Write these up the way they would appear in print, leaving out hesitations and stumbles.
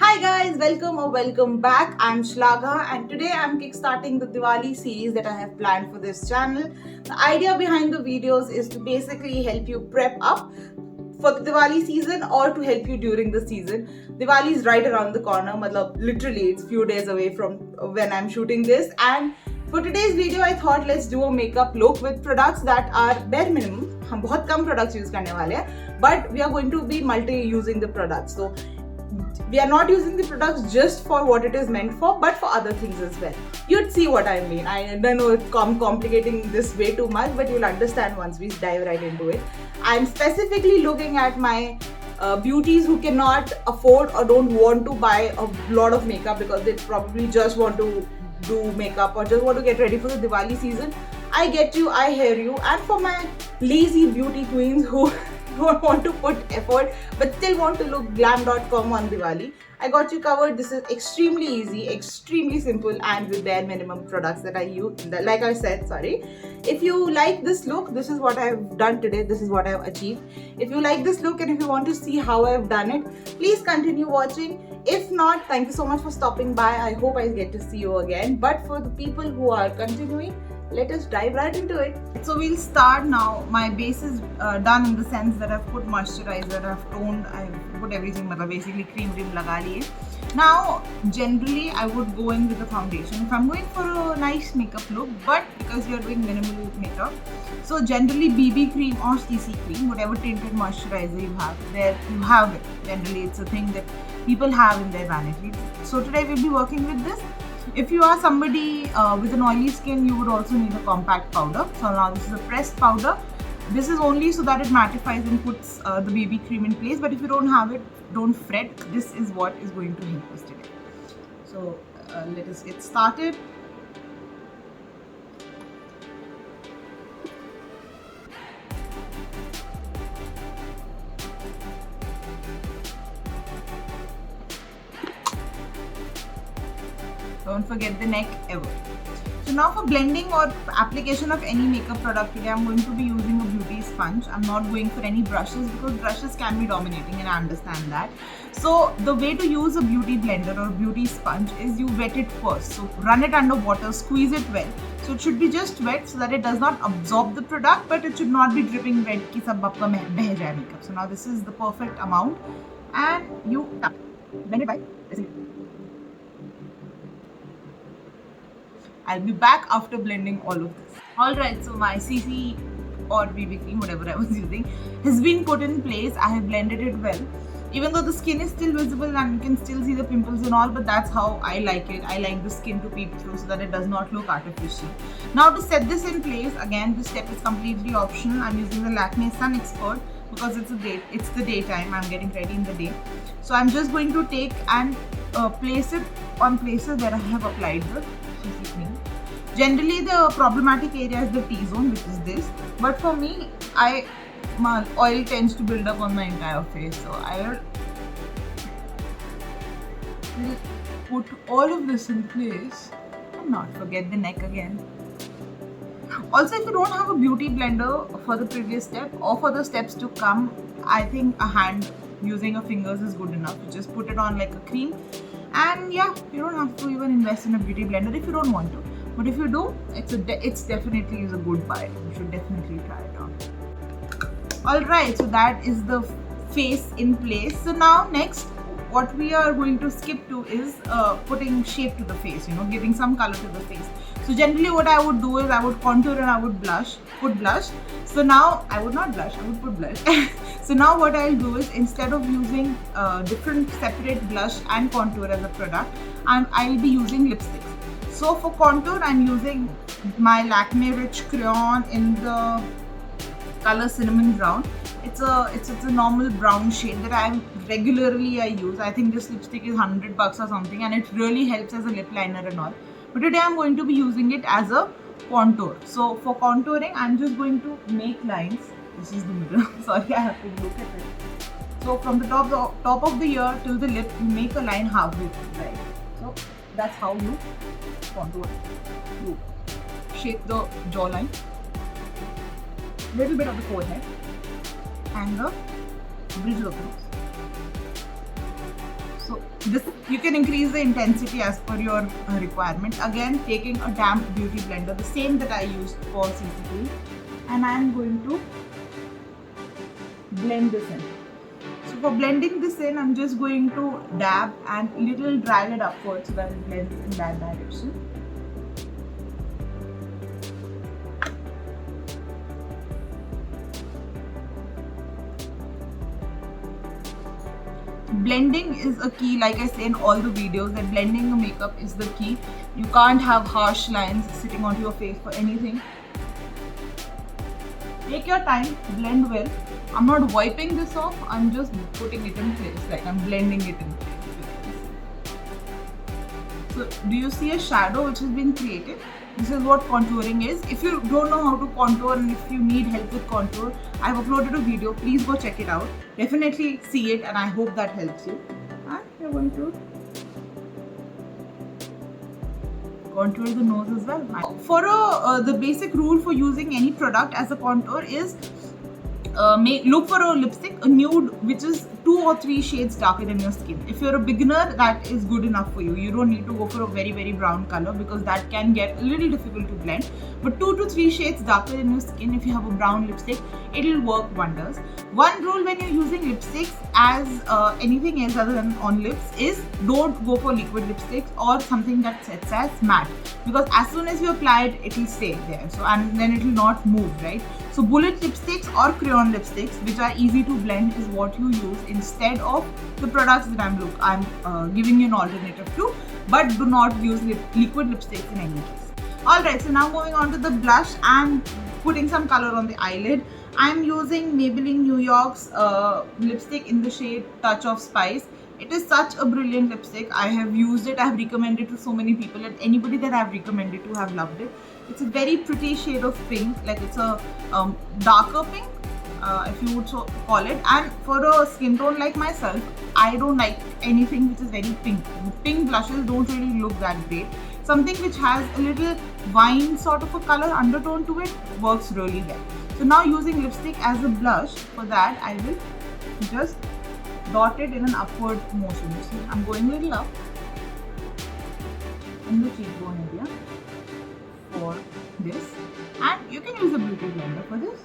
Hi guys, welcome or welcome back. I'm Shlagha and today I'm kickstarting the Diwali series that I have planned for this channel. The idea behind the videos is to basically help you prep up for the Diwali season or to help you during the season. Diwali is right around the corner, literally it's few days away from when I'm shooting this, and for today's video I thought let's do a makeup look with products that are bare minimum. हम बहुत कम products use करने वाले हैं, but we are going to be multi using the products. So we are not using the products just for what it is meant for, but for other things as well. You'd see what I mean. I don't know if I'm complicating this way too much, but you'll understand once we dive right into it. I'm specifically looking at my beauties who cannot afford or don't want to buy a lot of makeup because they probably just want to do makeup or just want to get ready for the Diwali season. I get you, I hear you. And for my lazy beauty queens who don't want to put effort but still want to look glam.com on Diwali, I got you covered. This is extremely easy, extremely simple, and with bare minimum products that I use. Like I said, sorry. If you like this look, this is what I have done today. This is what I have achieved. If you like this look and if you want to see how I have done it, please continue watching. If not, thank you so much for stopping by. I hope I get to see you again. But for the people who are continuing, let us dive right into it. So we'll start now. My base is done in the sense that I've put moisturizer, I've toned, I've put everything, basically cream laga liye. Now, generally I would go in with a foundation if I'm going for a nice makeup look, but because we are doing minimal makeup, so generally BB cream or CC cream, whatever tinted moisturizer you have, there you have it. Generally it's a thing that people have in their vanity. So today we'll be working with this. If you are somebody with an oily skin, you would also need a compact powder. So now this is a pressed powder. This is only so that it mattifies and puts the BB cream in place. But if you don't have it, don't fret. This is what is going to help us today. So let us get started. Don't forget the neck ever. So now for blending or application of any makeup product today, I'm going to be using a beauty sponge. I'm not going for any brushes because brushes can be dominating and I understand that. So the way to use a beauty blender or beauty sponge is you wet it first. So run it under water, squeeze it well. So it should be just wet so that it does not absorb the product, but it should not be dripping wet ki sab aapka beh jaye makeup. So now this is the perfect amount and you tap. Blend it by pressing it. I'll be back after blending all of this. Alright, so my CC or BB cream, whatever I was using, has been put in place. I have blended it well. Even though the skin is still visible and you can still see the pimples and all, but that's how I like it. I like the skin to peep through so that it does not look artificial. Now to set this in place, again this step is completely optional. I'm using the Lakme Sun Expert because it's the daytime. I'm getting ready in the day. So I'm just going to take and place it on places where I have applied the CC cream. Generally the problematic area is the T-zone, which is this, but for me, my oil tends to build up on my entire face, so I will put all of this in place and not forget the neck again. Also, if you don't have a beauty blender for the previous step or for the steps to come, I think a hand using your fingers is good enough. You just put it on like a cream, and yeah, you don't have to even invest in a beauty blender if you don't want to. But if you do, it's definitely a good buy. You should definitely try it out. Alright, so that is the face in place. So now next, what we are going to skip to is putting shape to the face, giving some color to the face. So generally what I would do is I would contour and I would put blush. So now I would not blush, I would put blush. So now what I'll do is instead of using different separate blush and contour as a product, I'll be using lipsticks. So for contour, I'm using my Lakme Rich Crayon in the color Cinnamon Brown. It's a normal brown shade that I use. I think this lipstick is $100 or something, and it really helps as a lip liner and all. But today I'm going to be using it as a contour. So for contouring, I'm just going to make lines. This is the middle. Sorry, I have to look at it. So from the top of the ear till the lip, you make a line halfway, right? So that's how you contour. You shape the jawline, little bit of the forehead, and the bridge of the nose. So this, you can increase the intensity as per your requirement. Again, taking a damp beauty blender, the same that I used for CC3, and I am going to blend this in. So for blending this in, I'm just going to dab and little drag it upwards so that it blends in that direction. Blending is a key, like I say in all the videos, that blending the makeup is the key. You can't have harsh lines sitting onto your face for anything. Take your time, blend well. I'm not wiping this off, I'm just putting it in place, like I'm blending it in place. So do you see a shadow which has been created? This is what contouring is. If you don't know how to contour and if you need help with contour, I've uploaded a video, please go check it out. Definitely see it and I hope that helps you. And you're going to contour the nose as well. For the basic rule for using any product as a contour is look for a lipstick, a nude which is 2 or 3 shades darker than your skin. If you're a beginner, that is good enough for you. You don't need to go for a very, very brown color because that can get a little difficult to blend. But 2 to 3 shades darker than your skin, if you have a brown lipstick, it'll work wonders. One rule when you're using lipsticks as anything else other than on lips is don't go for liquid lipsticks or something that sets as matte, because as soon as you apply it, it'll stay there. So and then it'll not move, right? So bullet lipsticks or crayon lipsticks, which are easy to blend, is what you use instead of the products that I'm giving you an alternative to. But do not use liquid lipsticks in any case. Alright, so now moving on to the blush and putting some color on the eyelid. I'm using Maybelline New York's lipstick in the shade Touch of Spice. It is such a brilliant lipstick. I have used it, I have recommended it to so many people, and anybody that I have recommended to have loved it. It's a very pretty shade of pink, like it's a darker pink, if you would so call it. And for a skin tone like myself, I don't like anything which is very pink. Pink blushes don't really look that great. Something which has a little wine sort of a color undertone to it works really well. So now using lipstick as a blush, for that I will just dot it in an upward motion. You see, I'm going a little up in the cheekbone area for this, and you can use a beauty blender for this.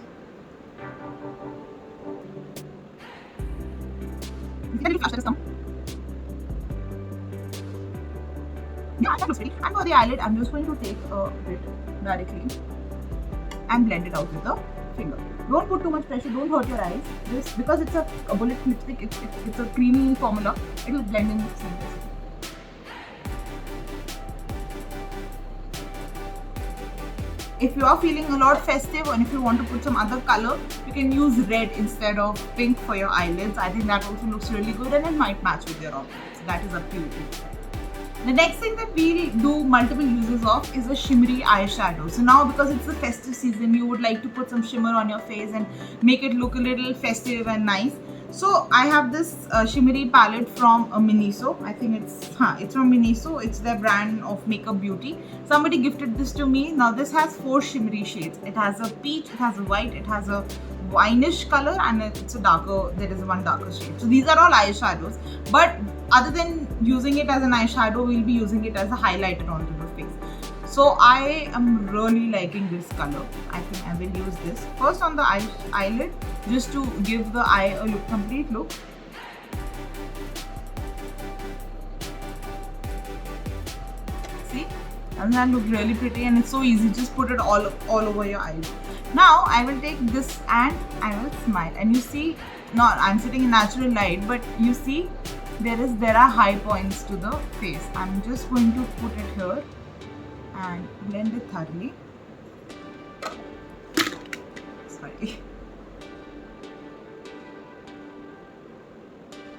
Yeah, that looks pretty. And for the eyelid, I'm just going to take a bit directly and blend it out with the finger. Don't put too much pressure, don't hurt your eyes. Just because it's a bullet lipstick, it's a creamy formula, it will blend in seamlessly. If you are feeling a lot festive and if you want to put some other color, you can use red instead of pink for your eyelids. I think that also looks really good and it might match with your outfit. So that is up to you. The next thing that we'll do multiple uses of is a shimmery eyeshadow. So now because it's the festive season, you would like to put some shimmer on your face and make it look a little festive and nice. So I have this shimmery palette from Miniso. I think it's from Miniso. It's their brand of makeup beauty. Somebody gifted this to me. Now this has 4 shimmery shades. It has a peach, it has a white, it has a wineish color, and it's a darker, there is one darker shade. So these are all eyeshadows, but other than using it as an eyeshadow, we'll be using it as a highlighter onto the face. So I am really liking this color. I think I will use this first on the eyelid just to give the eye a complete look. See, doesn't that look really pretty? And it's so easy, just put it all over your eyes. Now I will take this and I will smile, and you see, not I'm sitting in natural light, but you see there are high points to the face. I'm just going to put it here and blend it thoroughly. Sorry.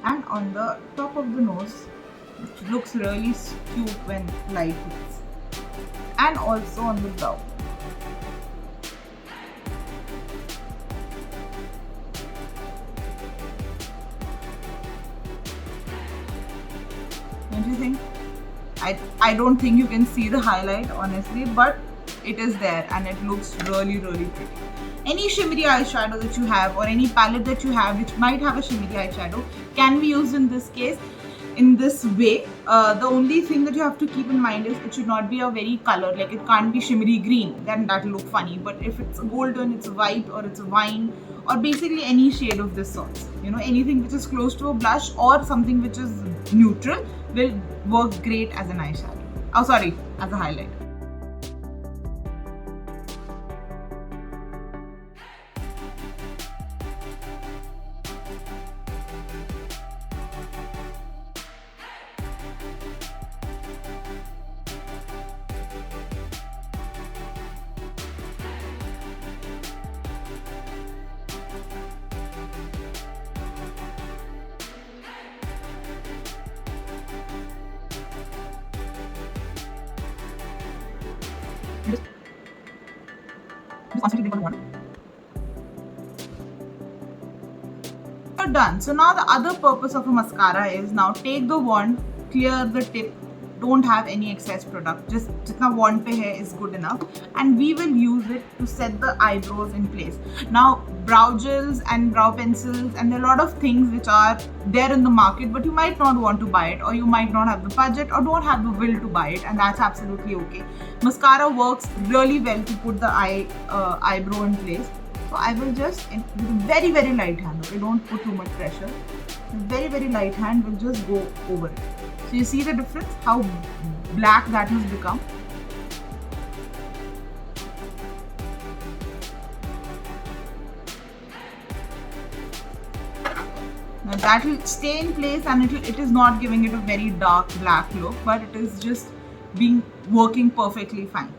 And on the top of the nose, which looks really cute when light hits, and also on the brow. Don't you think? I don't think you can see the highlight honestly, but it is there and it looks really, really pretty. Any shimmery eyeshadow that you have or any palette that you have which might have a shimmery eyeshadow can be used in this case. in this way. The only thing that you have to keep in mind is it should not be a very color, like it can't be shimmery green, then that'll look funny. But if it's golden, it's white, or it's wine, or basically any shade of this sort, you know, anything which is close to a blush or something which is neutral will work great as an eyeshadow. Oh, sorry, as a highlight. Just constantly click on the wand. You're done. So now the other purpose of a mascara is now take the wand, clear the tip, don't have any excess product, just jitna wand pe hai is good enough, and we will use it to set the eyebrows in place. Now brow gels and brow pencils and there are a lot of things which are there in the market, but you might not want to buy it, or you might not have the budget or don't have the will to buy it, and that's absolutely okay. Mascara works really well to put the eyebrow in place. So I will just, with a very light hand, okay, don't put too much pressure, very light hand will just go over it. So you see the difference, how black that has become. Now that will stay in place, and it is not giving it a very dark black look, but it is just working perfectly fine.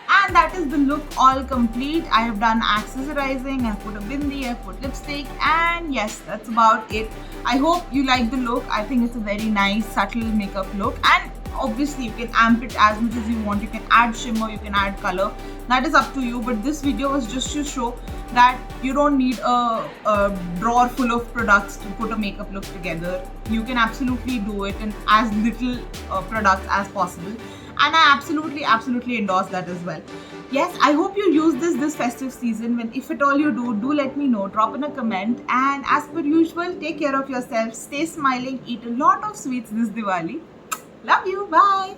And that is the look all complete. I have done accessorizing, I put a bindi, I put lipstick, and yes, that's about it. I hope you like the look. I think it's a very nice subtle makeup look, and obviously you can amp it as much as you want. You can add shimmer, you can add color, that is up to you. But this video was just to show that you don't need a drawer full of products to put a makeup look together. You can absolutely do it in as little products as possible, and I absolutely endorse that as well. Yes, I hope you use this festive season. When if at all you do let me know, drop in a comment, and as per usual, take care of yourself, stay smiling, eat a lot of sweets this Diwali. Love you, bye.